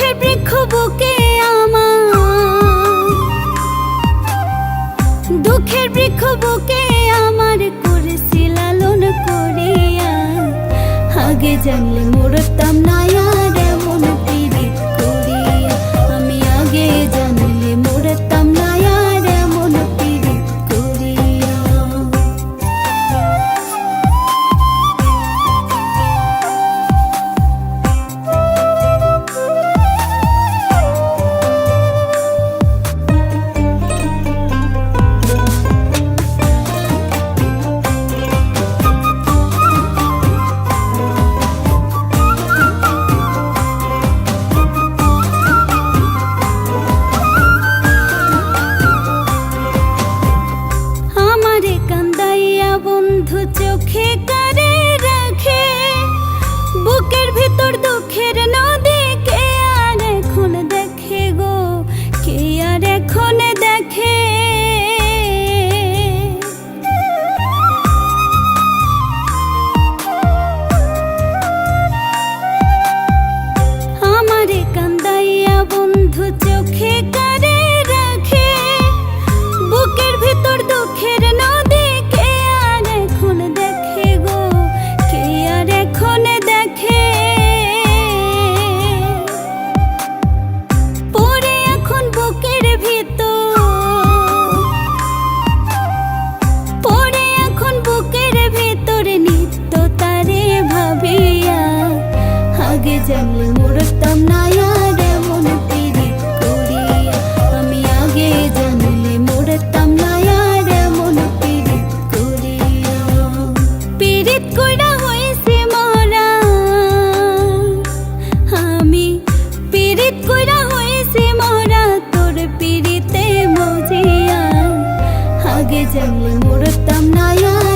দুঃখের বৃক্ষ বুকে আমার, দুঃখের বৃক্ষ বুকে আমার করেছি লালন করিয়া। আগে জানলে মরতাম না আর এমন পীড়িত করিয়া, আমি আগে জানলে মরতাম না আর এমন পীড়িত করিয়া। বন্ধু চোখে করে রাখে বুকের ভিতর দুঃখের নদী, কে আর এখন দেখে গো, কে আর এখন দেখে। আমারে কান্দাইয়া বন্ধু চোখে করে রাখে বুকের ভিতর দুঃখের নদী, জানলে মরতাম না আর এমন পীড়িত করিয়া, আমি আগে জানলে মরতাম না আর এমন পীড়িত করিয়া। পীড়িত কইরা হইছে মরা আমি, পীড়িত কইরা হইছে মরা তোর পীড়িতে মজিয়া। আগে জানলে মরতাম না আর